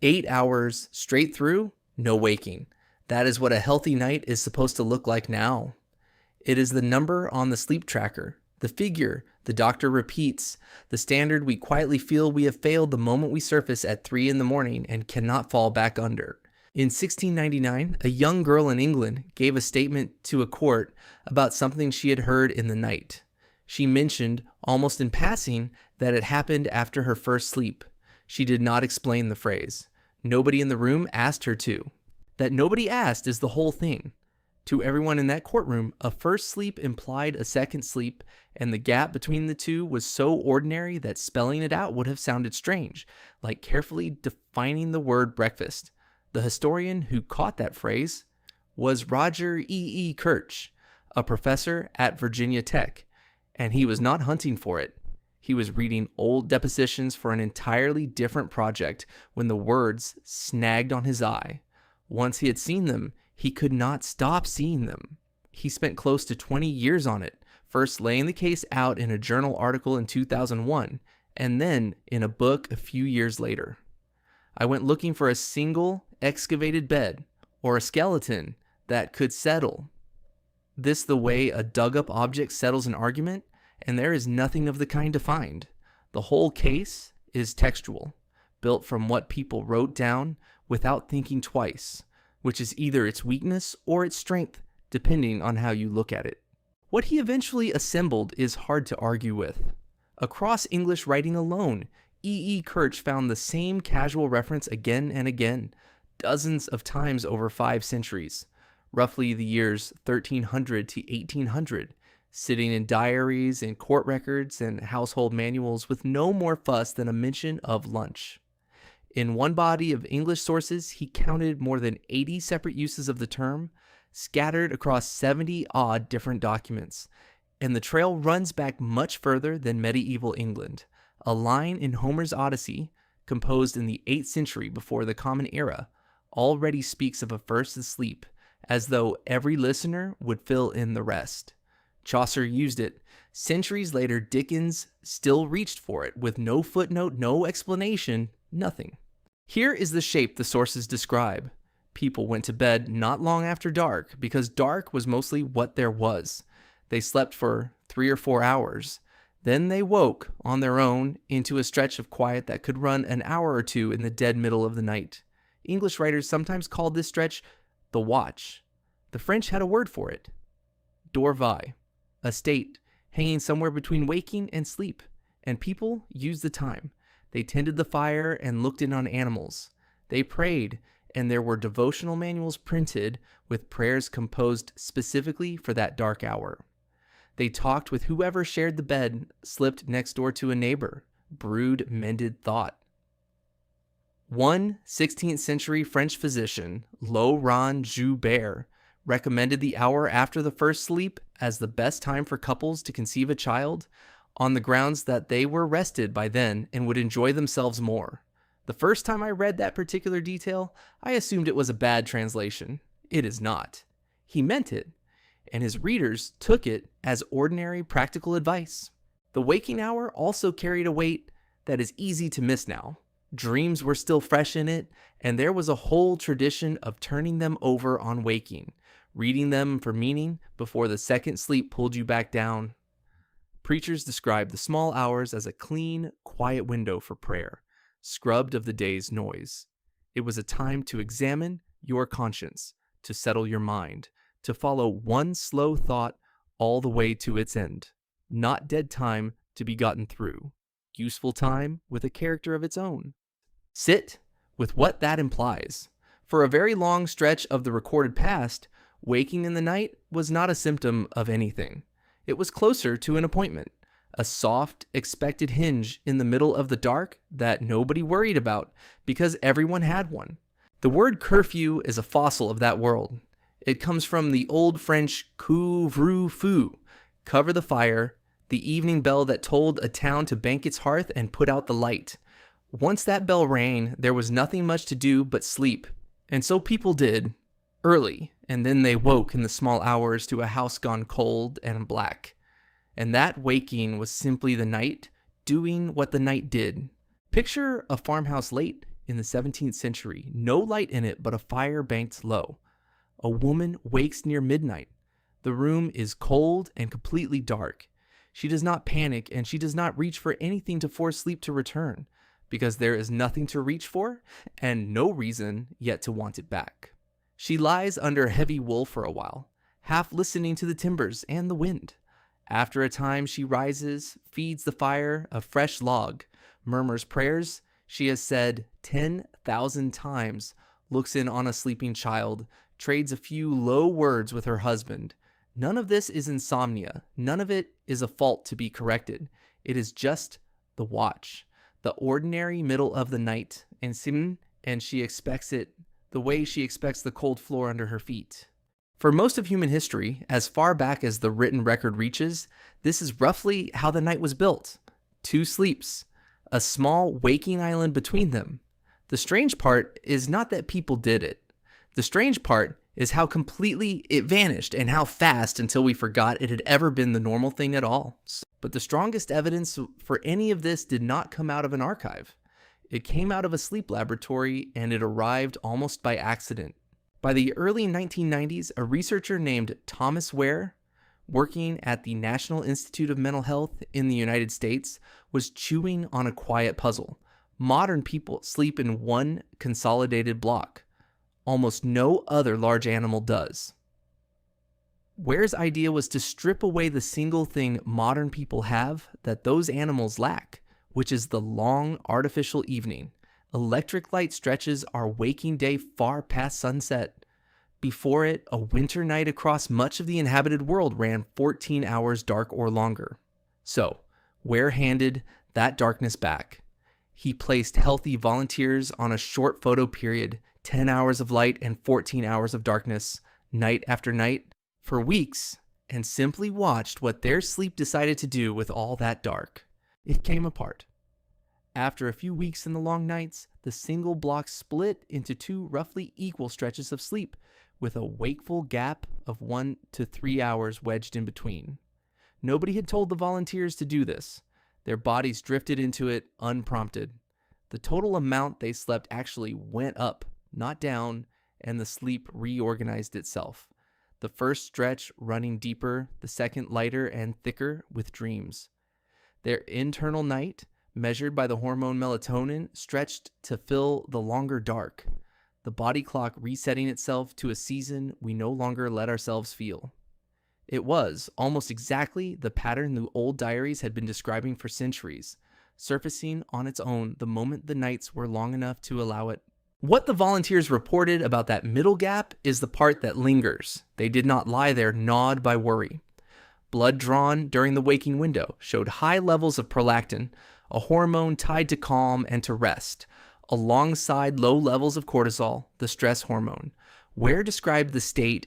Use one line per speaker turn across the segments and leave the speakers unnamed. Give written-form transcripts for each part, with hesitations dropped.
8 hours straight through, no waking. That is what a healthy night is supposed to look like now. It is the number on the sleep tracker, the figure the doctor repeats, the standard we quietly feel we have failed the moment we surface at 3 in the morning and cannot fall back under. In 1699, a young girl in England gave a statement to a court about something she had heard in the night. She mentioned, almost in passing, that it happened after her first sleep. She did not explain the phrase. Nobody in the room asked her to. That nobody asked is the whole thing. To everyone in that courtroom, a first sleep implied a second sleep, and the gap between the two was so ordinary that spelling it out would have sounded strange, like carefully defining the word breakfast. The historian who caught that phrase was Roger E. Kirch, a professor at Virginia Tech, and he was not hunting for it. He was reading old depositions for an entirely different project when the words snagged on his eye. Once he had seen them, he could not stop seeing them. He spent close to 20 years on it, first laying the case out in a journal article in 2001, and then in a book a few years later. I went looking for a single excavated bed or a skeleton that could settle this the way a dug-up object settles an argument, and there is nothing of the kind to find. The whole case is textual, built from what people wrote down without thinking twice, which is either its weakness or its strength, depending on how you look at it. What he eventually assembled is hard to argue with. Across English writing alone, E. Kirch found the same casual reference again and again, dozens of times over 5 centuries, roughly the years 1300 to 1800, sitting in diaries and court records and household manuals with no more fuss than a mention of lunch. In one body of English sources, he counted more than 80 separate uses of the term, scattered across 70-odd different documents, and the trail runs back much further than medieval England. A line in Homer's Odyssey, composed in the 8th century before the Common Era, already speaks of a first asleep, as though every listener would fill in the rest. Chaucer used it. Centuries later, Dickens still reached for it, with no footnote, no explanation, nothing. Here is the shape the sources describe. People went to bed not long after dark, because dark was mostly what there was. They slept for 3 or 4 hours. Then they woke, on their own, into a stretch of quiet that could run an hour or two in the dead middle of the night. English writers sometimes called this stretch the watch. The French had a word for it. Dorvaille, a state hanging somewhere between waking and sleep, and people used the time. They tended the fire and looked in on animals. They prayed, and there were devotional manuals printed with prayers composed specifically for that dark hour. They talked with whoever shared the bed, slipped next door to a neighbor, brewed mended thought. One 16th century French physician, Laurent Joubert, recommended the hour after the first sleep as the best time for couples to conceive a child, on the grounds that they were rested by then and would enjoy themselves more. The first time I read that particular detail, I assumed it was a bad translation. It is not. He meant it, and his readers took it as ordinary practical advice. The waking hour also carried a weight that is easy to miss now. Dreams were still fresh in it, and there was a whole tradition of turning them over on waking, reading them for meaning before the second sleep pulled you back down. Preachers described the small hours as a clean, quiet window for prayer, scrubbed of the day's noise. It was a time to examine your conscience, to settle your mind, to follow one slow thought all the way to its end. Not dead time to be gotten through. Useful time with a character of its own. Sit with what that implies. For a very long stretch of the recorded past, waking in the night was not a symptom of anything. It was closer to an appointment, a soft, expected hinge in the middle of the dark that nobody worried about because everyone had one. The word curfew is a fossil of that world. It comes from the old French couvre-feu, cover the fire, the evening bell that told a town to bank its hearth and put out the light. Once that bell rang, there was nothing much to do but sleep, and so people did, early, and then they woke in the small hours to a house gone cold and black. And that waking was simply the night doing what the night did. Picture a farmhouse late in the 17th century, no light in it but a fire banked low. A woman wakes near midnight. The room is cold and completely dark. She does not panic, and she does not reach for anything to force sleep to return, because there is nothing to reach for and no reason yet to want it back. She lies under heavy wool for a while, half listening to the timbers and the wind. After a time, she rises, feeds the fire a fresh log, murmurs prayers she has said 10,000 times, looks in on a sleeping child, trades a few low words with her husband. None of this is insomnia. None of it is a fault to be corrected. It is just the watch, the ordinary middle of the night, and she expects it the way she expects the cold floor under her feet. For most of human history, as far back as the written record reaches, this is roughly how the night was built. 2 sleeps, a small waking island between them. The strange part is not that people did it. The strange part is how completely it vanished and how fast until we forgot it had ever been the normal thing at all. But the strongest evidence for any of this did not come out of an archive. It came out of a sleep laboratory, and it arrived almost by accident. By the early 1990s, a researcher named Thomas Ware, working at the National Institute of Mental Health in the United States, was chewing on a quiet puzzle. Modern people sleep in one consolidated block. Almost no other large animal does. Ware's idea was to strip away the single thing modern people have that those animals lack, which is the long artificial evening. Electric light stretches our waking day far past sunset. Before it, a winter night across much of the inhabited world ran 14 hours dark or longer. So, Ware handed that darkness back. He placed healthy volunteers on a short photo period, 10 hours of light and 14 hours of darkness, night after night, for weeks, and simply watched what their sleep decided to do with all that dark. It came apart. After a few weeks in the long nights, the single block split into 2 roughly equal stretches of sleep, with a wakeful gap of 1 to 3 hours wedged in between. Nobody had told the volunteers to do this. Their bodies drifted into it unprompted. The total amount they slept actually went up, not down, and the sleep reorganized itself. The first stretch running deeper, the second lighter and thicker with dreams. Their internal night, measured by the hormone melatonin, stretched to fill the longer dark, the body clock resetting itself to a season we no longer let ourselves feel. It was almost exactly the pattern the old diaries had been describing for centuries, surfacing on its own the moment the nights were long enough to allow it. What the volunteers reported about that middle gap is the part that lingers. They did not lie there gnawed by worry. Blood drawn during the waking window showed high levels of prolactin, a hormone tied to calm and to rest, alongside low levels of cortisol, the stress hormone. Ware described the state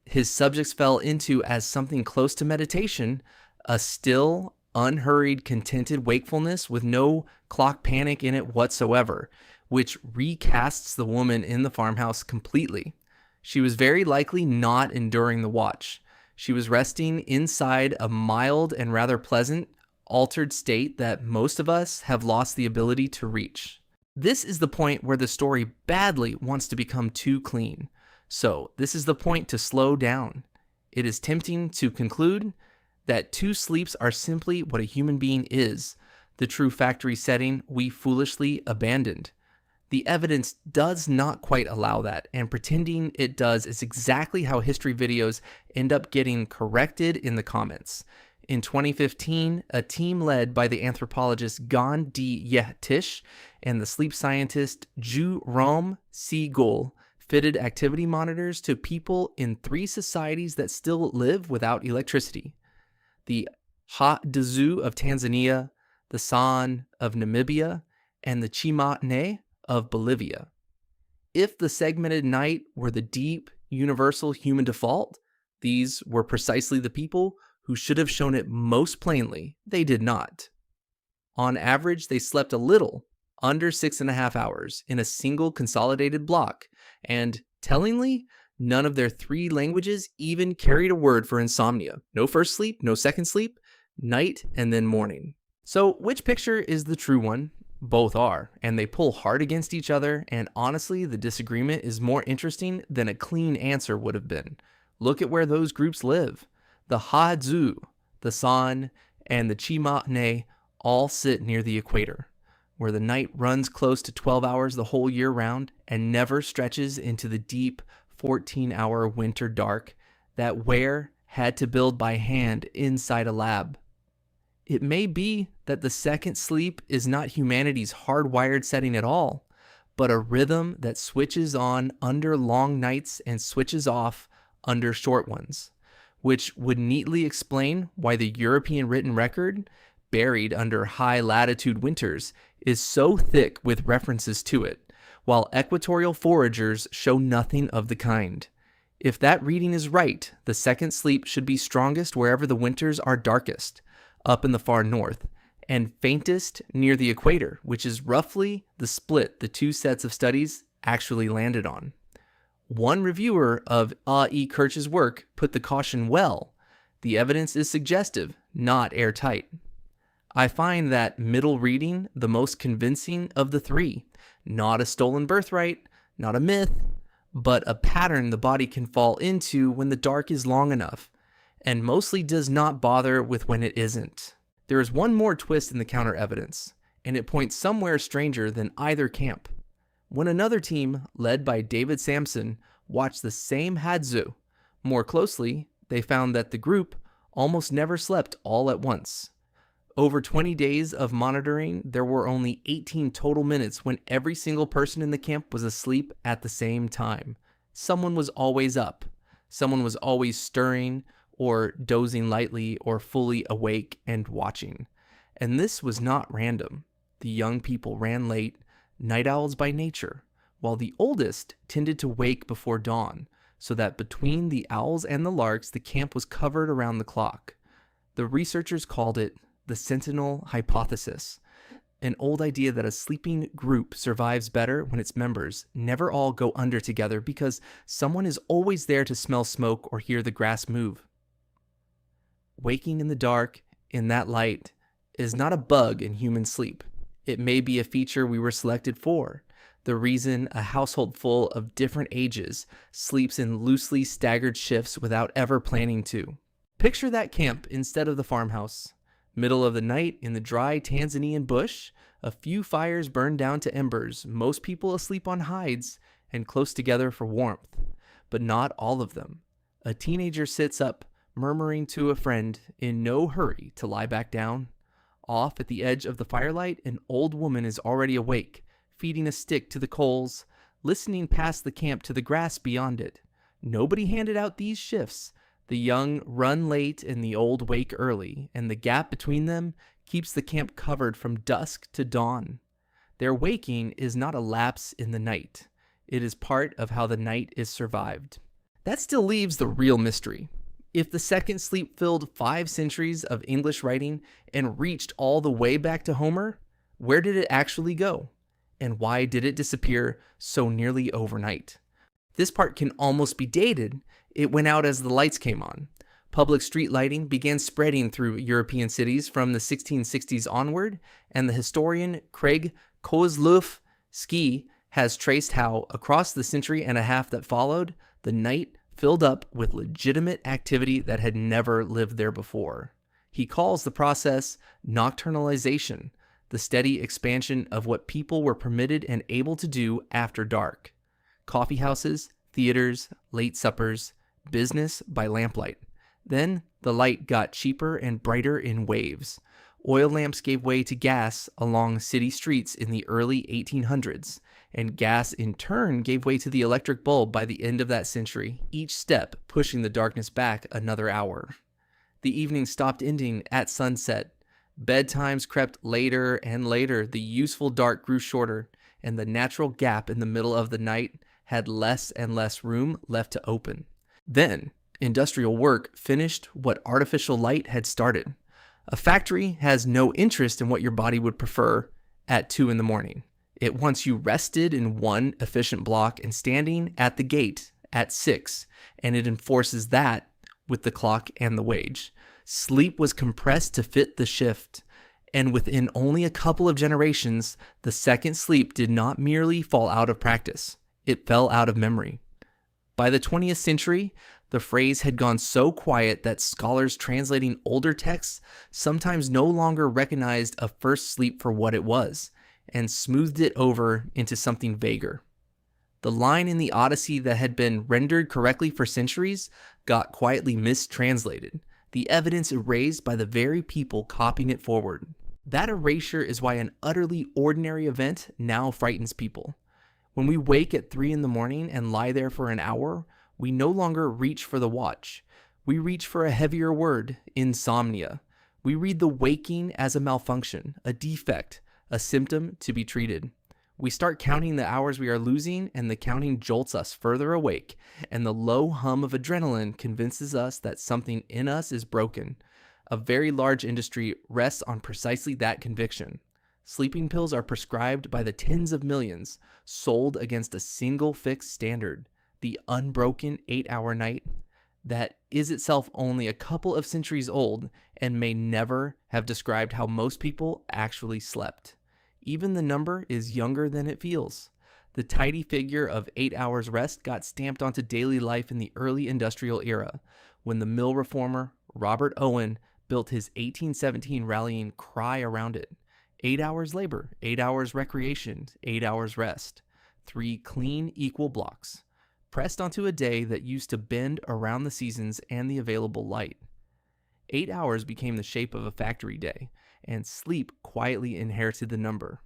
his subjects fell into as something close to meditation, a still, unhurried, contented wakefulness with no clock panic in it whatsoever, which recasts the woman in the farmhouse completely. She was very likely not enduring the watch. She was resting inside a mild and rather pleasant, altered state that most of us have lost the ability to reach. This is the point where the story badly wants to become too clean. So, this is the point to slow down. It is tempting to conclude that 2 sleeps are simply what a human being is, the true factory setting we foolishly abandoned. The evidence does not quite allow that, and pretending it does is exactly how history videos end up getting corrected in the comments. In 2015, a team led by the anthropologist Gandhi Yetish and the sleep scientist Jerome Siegel fitted activity monitors to people in 3 societies that still live without electricity: the Hadzalu of Tanzania, the San of Namibia, and the Chimane of Bolivia. If the segmented night were the deep, universal human default, these were precisely the people who should have shown it most plainly. They did not. On average, they slept a little under 6.5 hours in a single consolidated block, and tellingly, none of their 3 languages even carried a word for insomnia. No first sleep, no second sleep, night, and then morning. So which picture is the true one? Both are, and they pull hard against each other, and honestly, the disagreement is more interesting than a clean answer would have been. Look at where those groups live. The Ha-Zu, the San, and the Chi-Ma-Ne all sit near the equator, where the night runs close to 12 hours the whole year round and never stretches into the deep 14-hour winter dark that Ware had to build by hand inside a lab. It may be that the second sleep is not humanity's hardwired setting at all, but a rhythm that switches on under long nights and switches off under short ones, which would neatly explain why the European written record, buried under high latitude winters, is so thick with references to it, while equatorial foragers show nothing of the kind. If that reading is right, the second sleep should be strongest wherever the winters are darkest, up in the far north, and faintest near the equator, which is roughly the split the two sets of studies actually landed on. One reviewer of A. E. Kirch's work put the caution well. The evidence is suggestive, not airtight. I find that middle reading the most convincing of the three. Not a stolen birthright, not a myth, but a pattern the body can fall into when the dark is long enough, and mostly does not bother with when it isn't. There is one more twist in the counter evidence, and it points somewhere stranger than either camp. When another team, led by David Sampson, watched the same Ha-Zu more closely, they found that the group almost never slept all at once. Over 20 days of monitoring, there were only 18 total minutes when every single person in the camp was asleep at the same time. Someone was always up. Someone was always stirring or dozing lightly or fully awake and watching. And this was not random. The young people ran late, night owls by nature, while the oldest tended to wake before dawn, so that between the owls and the larks, the camp was covered around the clock. The researchers called it the Sentinel hypothesis, an old idea that a sleeping group survives better when its members never all go under together because someone is always there to smell smoke or hear the grass move. Waking in the dark, in that light, is not a bug in human sleep. It may be a feature we were selected for, the reason a household full of different ages sleeps in loosely staggered shifts without ever planning to. Picture that camp instead of the farmhouse. Middle of the night in the dry Tanzanian bush, a few fires burn down to embers, most people asleep on hides and close together for warmth, but not all of them. A teenager sits up, murmuring to a friend, in no hurry to lie back down. Off at the edge of the firelight, an old woman is already awake, feeding a stick to the coals, listening past the camp to the grass beyond it. Nobody handed out these shifts. The young run late and the old wake early, and the gap between them keeps the camp covered from dusk to dawn. Their waking is not a lapse in the night. It is part of how the night is survived. That still leaves the real mystery. If the second sleep filled 5 centuries of English writing and reached all the way back to Homer, where did it actually go? And why did it disappear so nearly overnight? This part can almost be dated. It went out as the lights came on. Public street lighting began spreading through European cities from the 1660s onward, and the historian Craig Kozlowski has traced how, across the century and a half that followed, the night filled up with legitimate activity that had never lived there before. He calls the process nocturnalization, the steady expansion of what people were permitted and able to do after dark. Coffee houses, theaters, late suppers, business by lamplight. Then the light got cheaper and brighter in waves. Oil lamps gave way to gas along city streets in the early 1800s, and gas in turn gave way to the electric bulb by the end of that century, each step pushing the darkness back another hour. The evening stopped ending at sunset. Bedtimes crept later and later, the useful dark grew shorter, and the natural gap in the middle of the night had less and less room left to open. Then, industrial work finished what artificial light had started. A factory has no interest in what your body would prefer at 2 a.m. It wants you rested in one efficient block and standing at the gate at 6, and it enforces that with the clock and the wage. Sleep was compressed to fit the shift, And within only a couple of generations, the second sleep did not merely fall out of practice, it fell out of memory. By the 20th century, the phrase had gone so quiet that scholars translating older texts sometimes no longer recognized a first sleep for what it was, and smoothed it over into something vaguer. The line in the Odyssey that had been rendered correctly for centuries got quietly mistranslated, the evidence erased by the very people copying it forward. That erasure is why an utterly ordinary event now frightens people. When we wake at 3 in the morning and lie there for an hour, we no longer reach for the watch. We reach for a heavier word, insomnia. We read the waking as a malfunction, a defect, a symptom to be treated. We start counting the hours we are losing, and the counting jolts us further awake, and the low hum of adrenaline convinces us that something in us is broken. A very large industry rests on precisely that conviction. Sleeping pills are prescribed by the tens of millions, sold against a single fixed standard, the unbroken 8-hour night, that is itself only a couple of centuries old and may never have described how most people actually slept. Even the number is younger than it feels. The tidy figure of 8 hours rest got stamped onto daily life in the early industrial era, when the mill reformer Robert Owen built his 1817 rallying cry around it. 8 hours labor, 8 hours recreation, 8 hours rest. 3 clean, equal blocks, pressed onto a day that used to bend around the seasons and the available light. 8 hours became the shape of a factory day, and sleep quietly inherited the number.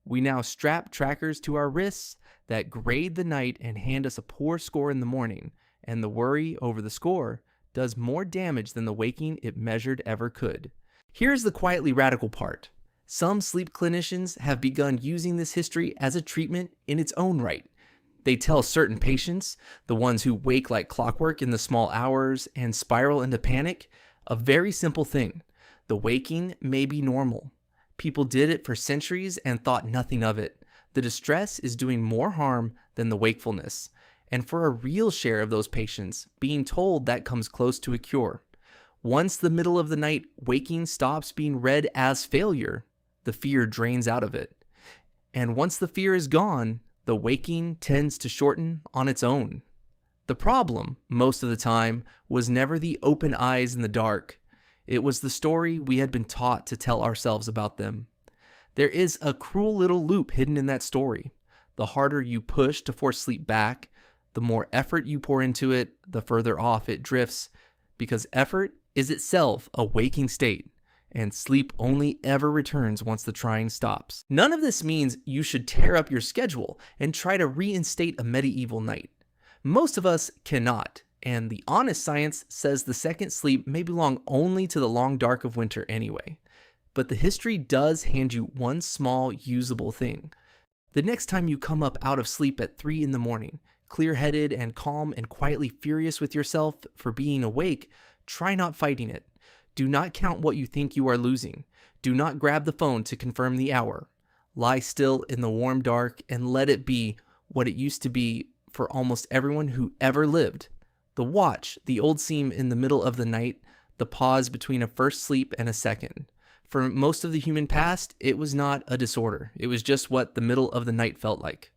We now strap trackers to our wrists that grade the night and hand us a poor score in the morning, and the worry over the score does more damage than the waking it measured ever could. Here's the quietly radical part. Some sleep clinicians have begun using this history as a treatment in its own right. They tell certain patients, the ones who wake like clockwork in the small hours and spiral into panic, a very simple thing. The waking may be normal. People did it for centuries and thought nothing of it. The distress is doing more harm than the wakefulness. And for a real share of those patients, being told that comes close to a cure. Once the middle of the night waking stops being read as failure, the fear drains out of it. And once the fear is gone, the waking tends to shorten on its own. The problem, most of the time, was never the open eyes in the dark. It was the story we had been taught to tell ourselves about them. There is a cruel little loop hidden in that story. The harder you push to force sleep back, the more effort you pour into it, the further off it drifts, because effort is itself a waking state, and sleep only ever returns once the trying stops. None of this means you should tear up your schedule and try to reinstate a medieval night. Most of us cannot, and the honest science says the second sleep may belong only to the long dark of winter anyway. But the history does hand you one small, usable thing. The next time you come up out of sleep at 3 in the morning, clear-headed and calm and quietly furious with yourself for being awake, try not fighting it. Do not count what you think you are losing. Do not grab the phone to confirm the hour. Lie still in the warm dark and let it be what it used to be for almost everyone who ever lived. The watch, the old seam in the middle of the night, the pause between a first sleep and a second. For most of the human past, it was not a disorder. It was just what the middle of the night felt like.